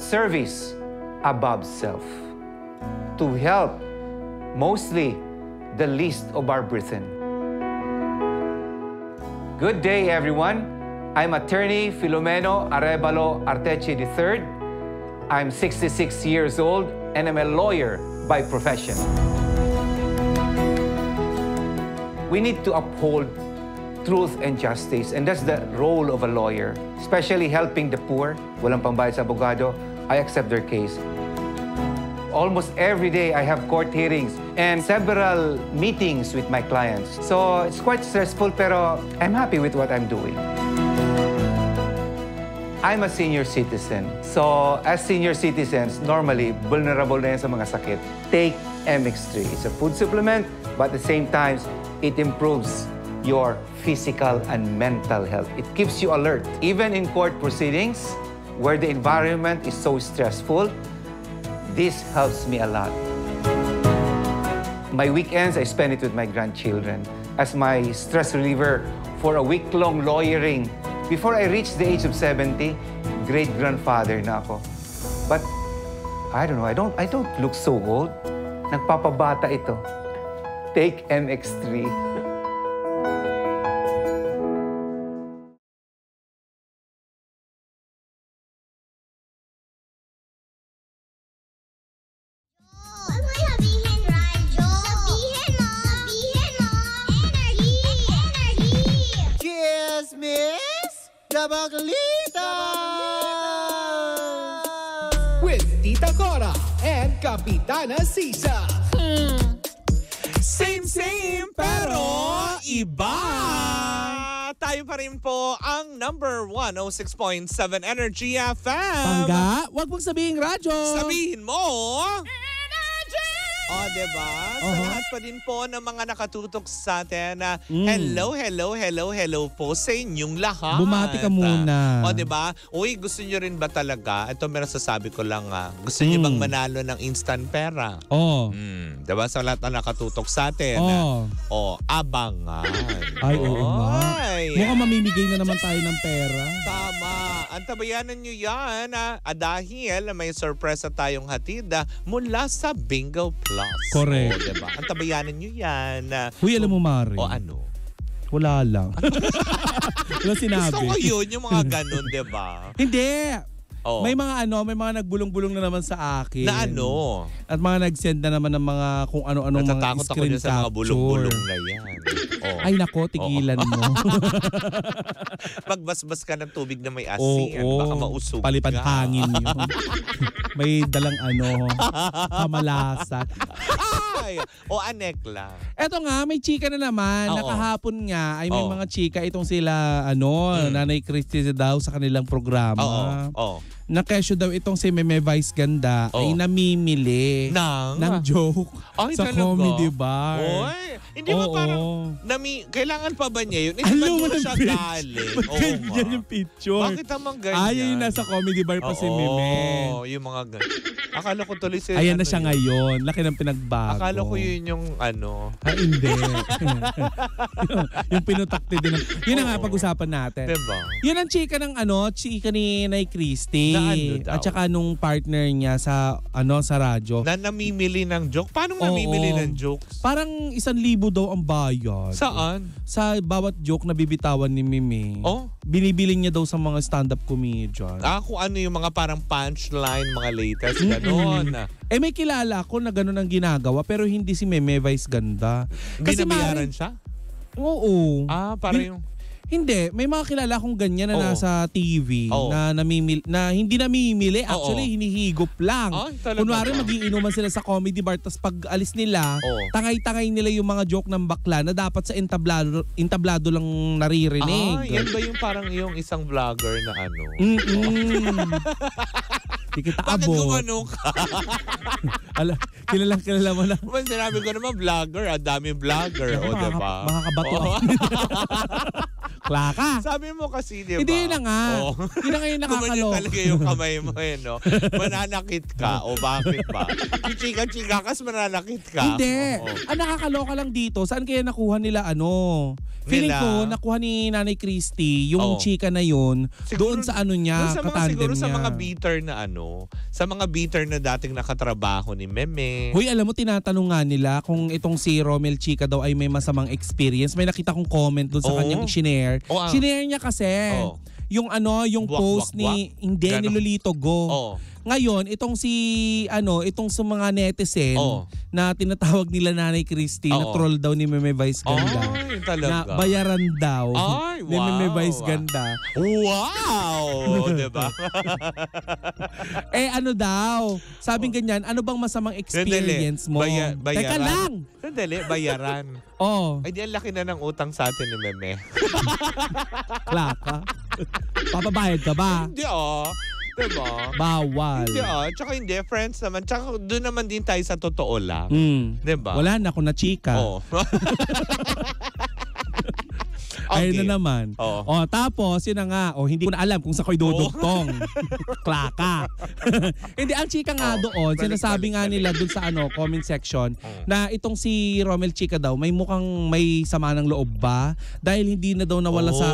service above self, to help mostly the least of our brethren. Good day, everyone. I'm attorney Filomeno Arevalo Arteche III. I'm 66 years old and I'm a lawyer by profession. We need to uphold truth and justice, and that's the role of a lawyer, especially helping the poor. Walang pambayad sa abogado, I accept their case. Almost every day, I have court hearings and several meetings with my clients. So it's quite stressful, pero I'm happy with what I'm doing. I'm a senior citizen. So as senior citizens, normally, vulnerable na yan sa mga sakit. Take MX3. It's a food supplement, but at the same time, it improves your physical and mental health. It keeps you alert. Even in court proceedings, where the environment is so stressful, this helps me a lot. My weekends, I spend it with my grandchildren as my stress reliever for a week-long lawyering. Before I reached the age of 70, great-grandfather na ako. But I don't know, I don't look so old. Nagpapabata ito. Take MX3. With Tita Cora and Kapitana Sisa. Same, pero iba. Tayo pa rin po ang number 106.7 Energy FM. Pangga, wag mong sabihin radyo. Sabihin mo. O, diba? Sa lahat pa din po ng mga nakatutok sa atin na hello po sa inyong lahat. Bumati ka muna. O, diba? Uy, gusto nyo rin ba talaga? Ito, meron sasabi ko lang gusto nyo bang manalo ng instant pera? Oo. Diba? Sa lahat na nakatutok sa atin. Abangan. Ay, oo nga. Mukhang mamimigay na naman tayo ng pera. Tama. Antabayanan nyo yan dahil may sorpresa tayong hatid mula sa Bingo Plus. Correct. Diba? Antabayanan nyo yan. Huy, alam mo, Mari. O ano? Wala lang. Wala sinabi. Gusto ko yun, yung mga ganun, diba? Hindi. May mga nagbulong-bulong na naman sa akin. Na ano? At mga nag-send na naman ng mga kung ano-anong mga natatakot screen ako sa mga bulong-bulong na yan. Ay nako, tigilan mo. Magbasbas ka ng tubig na may asin. Baka mausog palipad hangin yun. May dalang pamalasan. Anek lang. Eto nga, may chika na naman. Nakahapon nga ay may mga chika itong sila Nanay Christy daw sa kanilang programa. Na kesyo daw itong si Meme Vice Ganda ay namimili ng joke sa comedy bar. Hindi ba parang kailangan pa ba niya yun? Hindi ba doon siya galing? Ganyan yung picture. Bakit naman ganyan? Yung nasa comedy bar pa si Meme. Yung mga ganyan. Akala ko tuloy siya. Ayan na siya ngayon. Laki ng pinagbago. Akala ko yun yung hindi. Yung pinutakti din. Yun na nga pag-usapan natin. Diba? Yun ang chika ng chika ni Nay Christy. At saka nung partner niya sa radyo. Na namimili ng joke? Paano namimili ng jokes? Parang 1,000 daw ang bayad. Saan? Sa bawat joke na bibitawan ni Mimi. Binibili niya daw sa mga stand-up comedian. Kung ano yung mga parang punchline, mga latest, gano'n. May kilala ko na gano'n ang ginagawa pero hindi si Meme Vice Ganda. Kasi binabayaran siya? Oo. Parang yung... Hindi, may mga kilala akong ganyan na nasa TV na na hindi namimili, actually hinihigop lang. Kunwari magiinuman sila sa comedy bar tapos pag alis nila, tangay-tangay nila yung mga joke ng bakla na dapat sa entablado lang naririnig. Yan ba yung parang yung isang vlogger na Di kita bakit abot. gumano ka? Kilala mo na. Sinabi ko naman vlogger, daming vlogger. Diba? Makakabato. Klaka. Sabi mo kasi, di ba? Hindi na nga. Hindi na nga yung Kumanyan nakakalok. talaga yung kamay mo no? Mananakit ka. O bakit ba? Chika-chika kas mananakit ka. Hindi. Ang nakakaloka lang dito, saan kaya nakuha nila Feeling ko, nakuha ni Nanay Christy yung chika na yun doon sa niya, katandem siguro niya. Sa mga bitter na sa mga bitter na dating nakatrabaho ni Meme. Hoy, alam mo, tinatanong nga nila kung itong si Romel Chica daw ay may masamang experience. May nakita kong comment doon sa kanyang i-shinare. Shinare niya kasi yung post ni ni Lolito Go. Ngayon, itong sa mga netizen na tinatawag nila Nanay Christy na troll daw ni Meme Vice Ganda. Ay, talaga. Na bayaran daw Ay, ni Meme Vice Ganda. Wow! Diba? Daw? Sabing ganyan, ano bang masamang experience mo? Bayaran. Teka lang! Sandali, bayaran. Ay, di ang laki na ng utang sa atin ni Meme. Klaka. Papabayad ka ba? Hindi diba? Bawal. Hindi tsaka hindi, friends naman. Tsaka doon naman din tayo sa totoo lang. Diba? Wala na ako na chika. Ayun na naman. Tapos, yun na nga. Hindi ko na alam kung sa ko'y dudugtong. Klaka. Hindi, ang chika nga doon, sinasabi nga nila doon sa comment section, na itong si Romel Chica daw, may mukhang may sama ng loob ba? Dahil hindi na daw nawala sa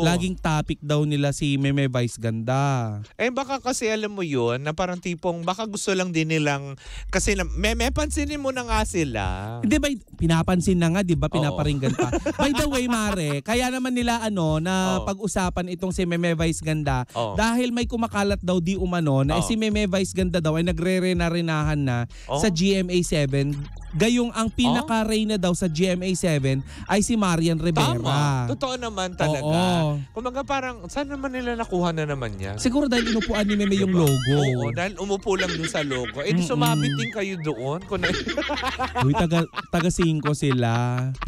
laging topic daw nila si Meme Vice Ganda. Baka kasi alam mo yun, na parang tipong, baka gusto lang din nilang, kasi Meme, pansinin mo na nga sila. Hindi ba, pinapansin na nga, di ba? Pinaparinggan pa. By the way, Mare, kaya naman nila na pag-usapan itong si Meme Vice Ganda dahil may kumakalat daw di umano na si Meme Vice Ganda daw ay nagre-rena-renahan na sa GMA7. Gayong ang pinaka-reyna daw sa GMA7 ay si Marian Rivera. Tama. Totoo naman talaga. Kumaga parang, saan naman nila nakuha na naman yan? Siguro dahil inupuan ni Meme yung logo. Oo, dahil umupo lang dun sa logo. Di sumabit din kayo doon. Uy, taga 5 sila.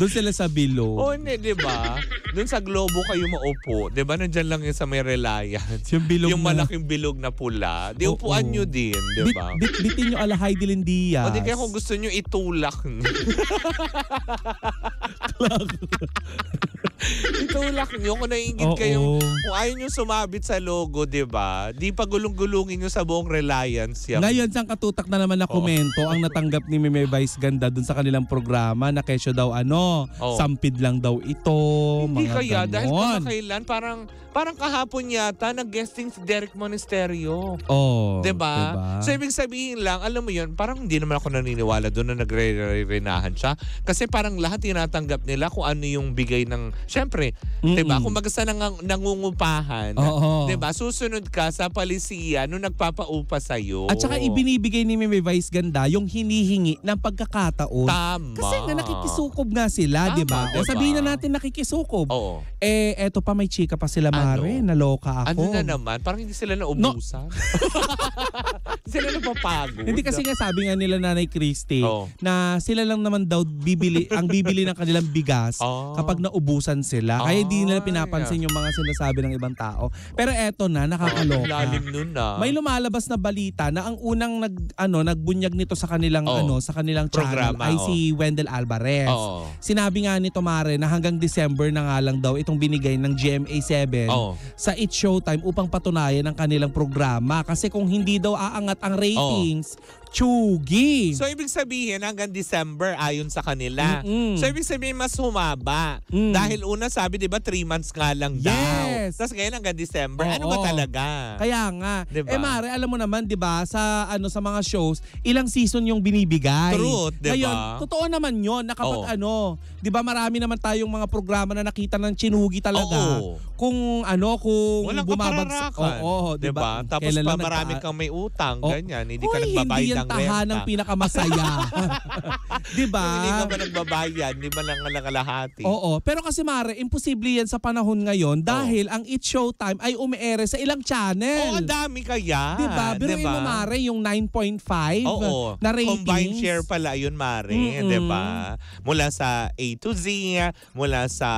Doon sila sa Bilo. Hindi, di ba? Doon sa Globo kayo maupo. Di ba? Nandyan lang yun sa may Reliance. Yung malaking bilog na pula. Di upuan nyo din, di ba? Bitin nyo ala Heidi Lindias. Di kaya kung gusto nyo itulak. Itulak nyo kung naiingit kayo. Kung ayaw nyo sumabit sa logo, di ba? Di pa gulong-gulungin nyo sa buong Reliance. Ngayon, sang katutak na naman na komento ang natanggap ni Meme Vice Ganda dun sa kanilang programa na kesyo daw sampid lang daw ito. Hindi mga kaya, ganon. dahil kumakailan, parang kahapon yata, nag-guesting si Derek Monasterio. Diba? So, ibig sabihin lang, alam mo yun, parang hindi naman ako naniniwala doon na nagre-renahan siya. Kasi parang lahat tinatanggap nila kung ano yung bigay ng, syempre, diba? Kung magasa nangungupahan, diba? Susunod ka sa palisiya nung nagpapaupa sa'yo. At saka ibinibigay ni Meme Vice Ganda yung hinihingi ng pagkakataon. Tama. Kasi nga nakikisukob nga sila, diba? O sabihin na natin nakikisukob. Eto pa, may chika pa sila, Mare. Naloka ako. Ano na naman? Parang hindi sila naubusan. Hindi sila napapagod. Hindi kasi nga sabi nga nila Nanay Christy na sila lang naman daw bibili ng kanilang bigas kapag naubusan sila. Kaya hindi nila pinapansin yung mga sinasabi ng ibang tao. Pero eto na, nakakaloka. Lalim nun na. May lumalabas na balita na ang unang nagbunyag nito sa kanilang channel programa, ay si Wendell Alvarez. Sinabi nga nito, Mare, na hanggang December na nga lang daw itong binigay ng GMA7 sa It's Showtime upang patunayan ang kanilang programa. Kasi kung hindi daw aangat ang ratings, tsugi. So, ibig sabihin, hanggang December ayon sa kanila. So, ibig sabihin, mas humaba. Dahil una, sabi, di ba, 3 months nga lang daw. Tapos ngayon, hanggang December. Ano ba talaga? Kaya nga. Diba? Mare, alam mo naman, di ba, sa mga shows, ilang season yung binibigay. Truth, di ba? Ngayon, totoo naman yun, na kapag di ba, marami naman tayong mga programa na nakita ng tsinugi talaga. Kung walang bumabagsak. Di ba? Tapos pa marami kang may utang, ganyan. Hindi ka nagbabayad ng renta. Tahanang pinakamasaya. Di ba? Hindi ka ba nagbabayad? Hindi ba lang kalahati? Pero kasi, Mare, imposible yan sa panahon ngayon dahil ang It's Showtime ay umiere sa ilang channel. Ang dami kaya. Di ba? Pero mo, Mare, yung 9.5 na ratings. Combined share pala yun, Mare. Di ba? Mula sa A to Z, mula sa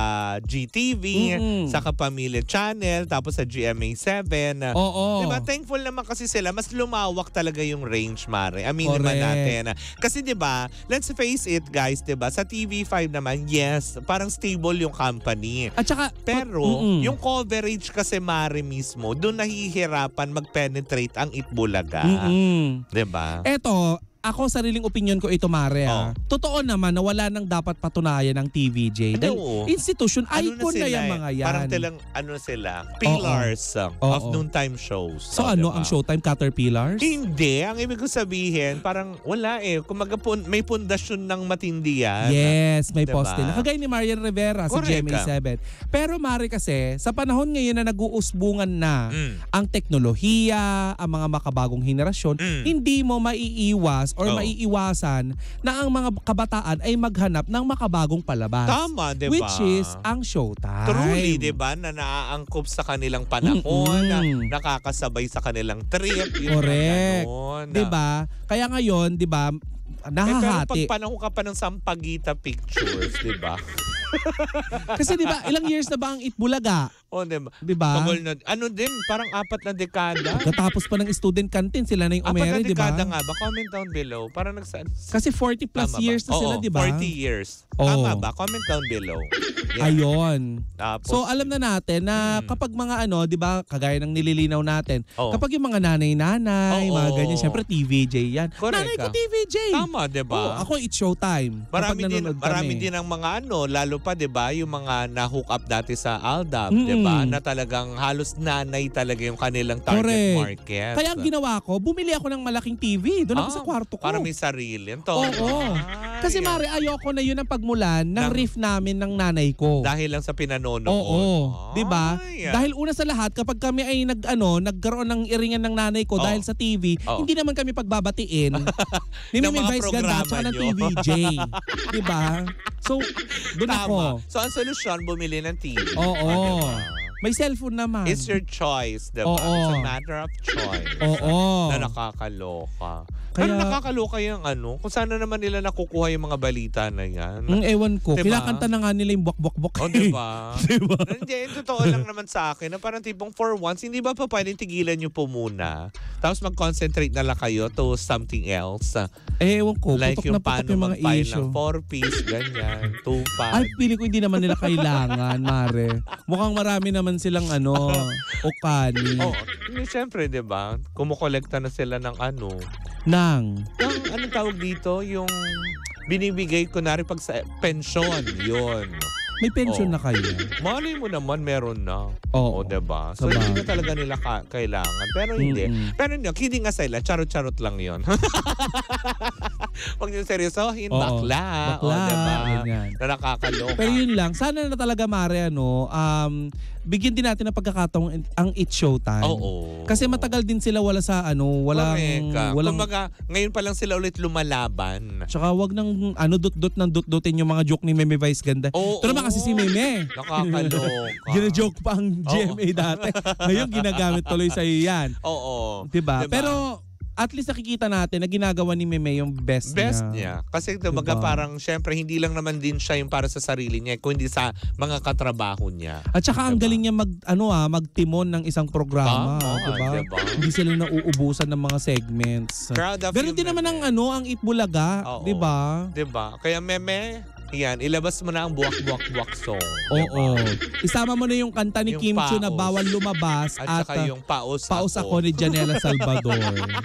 GTV, sa kapag Pamilya Channel, tapos sa GMA7. Oo. Diba? Thankful naman kasi sila. Mas lumawak talaga yung range, Mare. Aminin naman natin. Kasi diba, let's face it guys, diba? Sa TV5 naman, yes, parang stable yung company. At saka, pero, yung coverage kasi, Mare, mismo, doon nahihirapan mag-penetrate ang Itbulaga. Diba? Eto, ako, sariling opinion ko ito, Mare. Totoo naman na wala nang dapat patunayan ng TVJ. Dahil institution, icon na yung mga yan. Parang sila, pillars of noontime shows. So ano, ang Showtime Caterpillars? Hindi. Ang ibig ko sabihin, parang wala Kumaga may pundasyon ng matindi yan. Yes, may poste. Kagaya ni Marian Rivera sa GMA7. Pero Mare kasi, sa panahon ngayon na nag-uusbungan na ang teknolohiya, ang mga makabagong henerasyon, hindi mo maiiwas or maiiwasan na ang mga kabataan ay maghanap ng makabagong palabas. Tama, diba? Which is ang Showtime. Truly, diba? Na naaangkop sa kanilang panahon, nakakasabay sa kanilang trip. Correct. Diba? Kaya ngayon, diba, nahahati. Pero pag panahon ka pa ng Sampaguita Pictures, diba? Kasi diba, ilang years na ba ang Itbulaga? Diba? Tagal na, parang 4 na dekada. Katapos pa ng student canteen, sila na yung umere, diba? 4 na dekada nga ba? Comment down below. Parang kasi 40 plus years na sila, diba? 40 years. Tama ba? Comment down below. Yeah. Ayun. Tapos, so alam na natin na kapag mga diba, kagaya ng nililinaw natin, kapag yung mga nanay-nanay, mga ganyan, syempre TVJ yan. Correct. Nanay ko TVJ. Tama, diba? Ako, it's Showtime. Marami din ang mga lalo pa, diba, yung mga na-hook up dati sa Aldab, diba, na talagang halos nanay talaga yung kanilang target market. Kaya ang ginawa ko, bumili ako ng malaking TV. Doon ako sa kwarto ko. Para may sarili. Kasi Mare, ayoko na yun ang pagmulan ng riff namin ng nanay ko. Dahil lang sa pinanonood. Diba? Dahil una sa lahat, kapag kami ay nagkaroon ng iringan ng nanay ko dahil sa TV, hindi naman kami pagbabatiin. May Vice Ganda at ng TVJ. Diba? So, doon ako. So, ang solusyon, bumili ng TV. May cellphone naman. It's your choice, diba? It's a matter of choice. Na nakakaloka. Pero nakakaloka yung kung sana naman nila nakukuha yung mga balita na yan. Ewan ko. Diba? Kinakanta na nga nila yung bwak-bwak-bwak. Diba? Diba? Hindi, totoo lang naman sa akin na parang tipong for once, hindi ba pa pwedeng tigilan nyo po muna? Tapos mag-concentrate na lang kayo to something else. Ewan ko. Like yung paano yung mga mag-file issue ng 4-piece, ganyan, 2-pack. Ay, pili ko hindi naman nila kailangan, Mare. Mukhang marami naman silang okani. Siyempre, diba? Kumukolekta na sila ng anong tawag dito? Yung binibigay kunwari pag sa pensyon, yun. May pension na kayo. Malay mo naman, meron na. Diba? So, Sabang. hindi na talaga nila kailangan. Pero hindi. Pero hindi, kidding aside lang, charot-charot lang yun. Huwag niyo seryosohin, bakla. Diba? Na nakakaloka. Pero yun lang, sana na talaga, Mare, bigyan din natin ng pagkakataong ang It's Showtime. Kasi matagal din sila wala sa walang kumbaga, ngayon pa lang sila ulit lumalaban. Tsaka wag nang dot-dotin yung mga joke ni Meme Vice Ganda. Ito naman kasi si Meme. Nakakaloka. Gina-joke pa ang GMA dati. Ngayon ginagamit tuloy sa iyo yan. Diba? Pero at least nakikita natin na ginagawa ni Meme yung best niya. Kasi diba? Parang syempre hindi lang naman din siya yung para sa sarili niya, kundi sa mga katrabaho niya. At saka ang galing niya magtimon ng isang programa, diba? Hindi sila nauubusan ng mga segments. Ganun din naman ang Itbulaga, diba? Diba? Kaya Meme, yan, ilabas mo na ang buwak-buwak-buwak song. Isama mo na yung kanta ni Kim Chiu na bawal lumabas at saka yung paus ako ni Janela Salvador.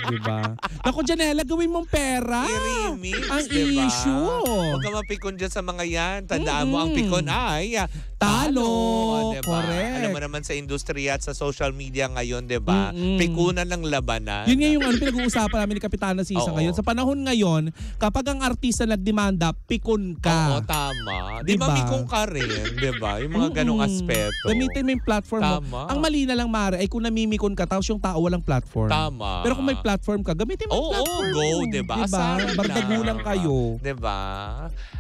Diba? Naku, Janela, gawin mong pera. I-remix, ang diba? issue. Huwag ka mapikon dyan sa mga yan. Tandaan mo, ang pikon ay talo. Diba? Correct. Alam mo naman sa industriya at sa social media ngayon, diba? Pikunan ng labanan. Yun nga yung pinag-uusapan namin ni Kapitana Sisa ngayon. Sa panahon ngayon, kapag ang artista nagdemanda, pikon ka. Tama. Diba? Di mamikong ka rin, diba? Yung mga ganong aspeto. Gamitin mo yung platform mo. Ang mali na lang, Mare, ay kung namimikon ka, tapos yung tao walang platform. Tama. Pero kung may platform ka, gamitin mo yung platform. Go, diba? Asaran Bardagulang kayo. Diba?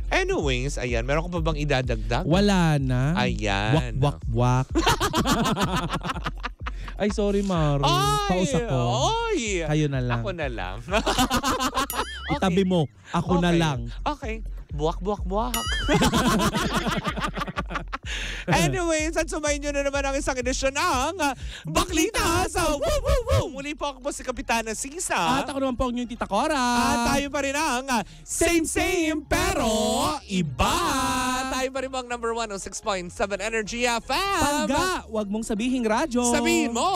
Anyways, ayan. Meron ka pa bang idadagdag? Wala na. Ayan. Wak. Ay, sorry, Mare. Paus ako. Kayo na lang. Ako na lang. Itabi mo. Ako na lang. Okay. Buwak. Anyways, at sumayin nyo na naman ang isang edisyon ng Baklita sa Woo Woo Woo! Muli po ako po si Kapitana Sisa. At ako naman po ang inyong Tita Cora. At tayo pa rin ang same pero iba. Tayo pa rin po ang number 106.7 Energy FM. Pangga, wag mong sabihing radyo. Sabihin mo.